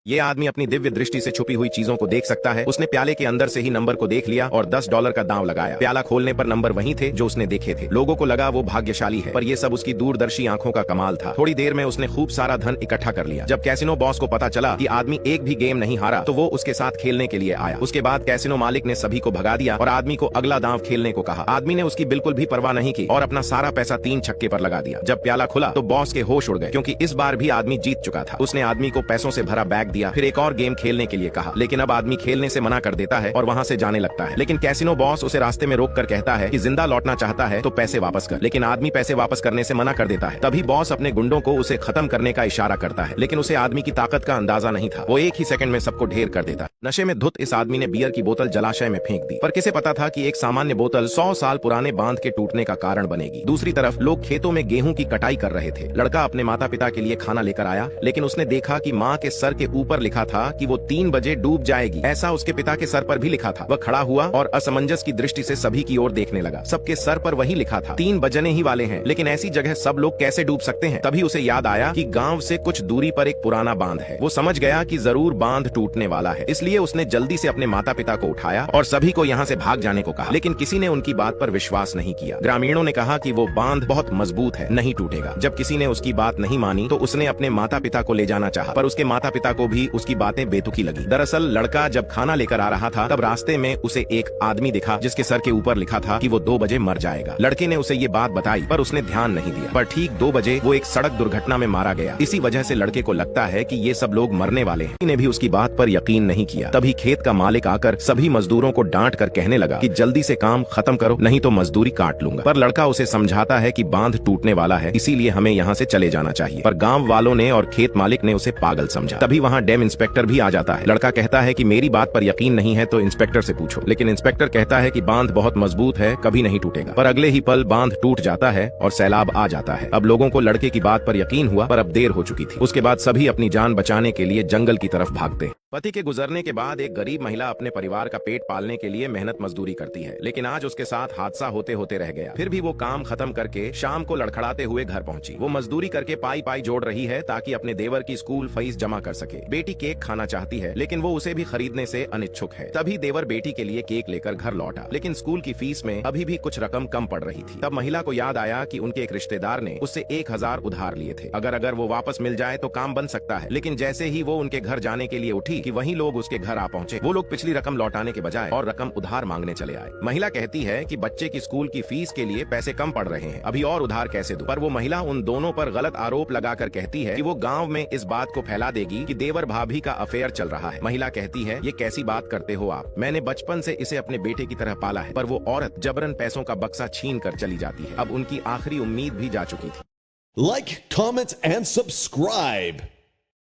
ये आदमी अपनी दिव्य दृष्टि से छुपी हुई चीजों को देख सकता है। उसने प्याले के अंदर से ही नंबर को देख लिया और $10 का दांव लगाया। प्याला खोलने पर नंबर वही थे जो उसने देखे थे। लोगों को लगा वो भाग्यशाली है, पर ये सब उसकी दूरदर्शी आंखों का कमाल था। थोड़ी देर में उसने खूब सारा धन इकट्ठा कर लिया। जब कैसीनो बॉस को पता चला कि आदमी एक भी गेम नहीं हारा, तो वो उसके साथ खेलने के लिए आया। उसके बाद कैसीनो मालिक ने सभी को भगा दिया और आदमी को अगला दांव खेलने को कहा। आदमी ने उसकी बिल्कुल भी परवाह नहीं की और अपना सारा पैसा 3 छक्के पर लगा दिया। जब प्याला खुला तो बॉस के होश उड़ गए, क्योंकि इस बार भी आदमी जीत चुका था। उसने आदमी को पैसों से भरा बैग दिया, फिर एक और गेम खेलने के लिए कहा, लेकिन अब आदमी खेलने से मना कर देता है और वहाँ से जाने लगता है। लेकिन कैसीनो बॉस उसे रास्ते में रोक कर कहता है कि जिंदा लौटना चाहता है तो पैसे वापस कर। लेकिन आदमी पैसे वापस करने से मना कर देता है। तभी बॉस अपने गुंडों को उसे खत्म करने का इशारा करता है, लेकिन उसे आदमी की ताकत का अंदाजा नहीं था। वो एक ही सेकंड में सबको ढेर कर देता। नशे में धुत इस आदमी ने बियर की बोतल जलाशय में फेंक दी, पर किसे पता था कि एक सामान्य बोतल 100 साल पुराने बांध के टूटने का कारण बनेगी। दूसरी तरफ लोग खेतों में गेहूं की कटाई कर रहे थे। लड़का अपने माता पिता के लिए खाना लेकर आया, लेकिन उसने देखा कि माँ के सर के ऊपर लिखा था कि वो 3 बजे डूब जाएगी। ऐसा उसके पिता के सर पर भी लिखा था। वह खड़ा हुआ और असमंजस की दृष्टि से सभी की ओर देखने लगा। सबके सर पर वही लिखा था, 3 बजने ही वाले हैं, लेकिन ऐसी जगह सब लोग कैसे डूब सकते हैं। तभी उसे याद आया कि गांव से कुछ दूरी पर एक पुराना बांध है। वो समझ गया कि जरूर बांध टूटने वाला है, इसलिए उसने जल्दी से अपने माता पिता को उठाया और सभी को यहाँ से भाग जाने को कहा। लेकिन किसी ने उनकी बात पर विश्वास नहीं किया। ग्रामीणों ने कहा कि वो बांध बहुत मजबूत है, नहीं टूटेगा। जब किसी ने उसकी बात नहीं मानी तो उसने अपने माता पिता को ले जाना चाहा, पर उसके माता पिता को भी उसकी बातें बेतुकी लगी। दरअसल लड़का जब खाना लेकर आ रहा था, तब रास्ते में उसे एक आदमी दिखा जिसके सर के ऊपर लिखा था कि वो 2 बजे मर जाएगा। लड़के ने उसे ये बात बताई, पर उसने ध्यान नहीं दिया। पर ठीक 2 बजे वो एक सड़क दुर्घटना में मारा गया। इसी वजह से लड़के को लगता है कि ये सब लोग मरने वाले हैं। ने भी उसकी बात पर यकीन नहीं किया। तभी खेत का मालिक आकर सभी मजदूरों को डांट कर कहने लगा कि जल्दी से काम खत्म करो, नहीं तो मजदूरी काट लूंगा। पर लड़का उसे समझाता है कि बांध टूटने वाला है, इसीलिए हमें यहाँ से चले जाना चाहिए। पर गांव वालों ने और खेत मालिक ने उसे पागल समझा। तभी वहाँ डैम इंस्पेक्टर भी आ जाता है। लड़का कहता है कि मेरी बात पर यकीन नहीं है तो इंस्पेक्टर से पूछो। लेकिन इंस्पेक्टर कहता है कि बांध बहुत मजबूत है, कभी नहीं टूटेगा। पर अगले ही पल बांध टूट जाता है और सैलाब आ जाता है। अब लोगों को लड़के की बात पर यकीन हुआ, पर अब देर हो चुकी थी। उसके बाद सभी अपनी जान बचाने के लिए जंगल की तरफ भागते। पति के गुजरने के बाद एक गरीब महिला अपने परिवार का पेट पालने के लिए मेहनत मजदूरी करती है, लेकिन आज उसके साथ हादसा होते होते रह गया। फिर भी वो काम खत्म करके शाम को लड़खड़ाते हुए घर पहुंची। वो मजदूरी करके पाई पाई जोड़ रही है ताकि अपने देवर की स्कूल फीस जमा कर सके। बेटी केक खाना चाहती है, लेकिन वो उसे भी खरीदने से अनिच्छुक है। तभी देवर बेटी के लिए केक लेकर घर लौटा, लेकिन स्कूल की फीस में अभी भी कुछ रकम कम पड़ रही थी। तब महिला को याद आया कि उनके एक रिश्तेदार ने उससे 1000 उधार लिए थे। अगर वो वापस मिल जाए तो काम बन सकता है। लेकिन जैसे ही वो उनके घर जाने के लिए उठी कि वही लोग उसके घर आ पहुंचे। वो लोग पिछली रकम लौटाने के बजाय और रकम उधार मांगने चले आए। महिला कहती है कि बच्चे की स्कूल की फीस के लिए पैसे कम पड़ रहे हैं, अभी और उधार कैसे दूं? पर वो महिला उन दोनों पर गलत आरोप लगाकर कहती है कि वो गांव में इस बात को फैला देगी कि देवर भाभी का अफेयर चल रहा है। महिला कहती है, ये कैसी बात करते हो आप? मैंने बचपन से इसे अपने बेटे की तरह पाला है। पर वो औरत जबरन पैसों का बक्सा छीन कर चली जाती है। अब उनकी आखिरी उम्मीद भी जा चुकी थी। Like, comment, and subscribe.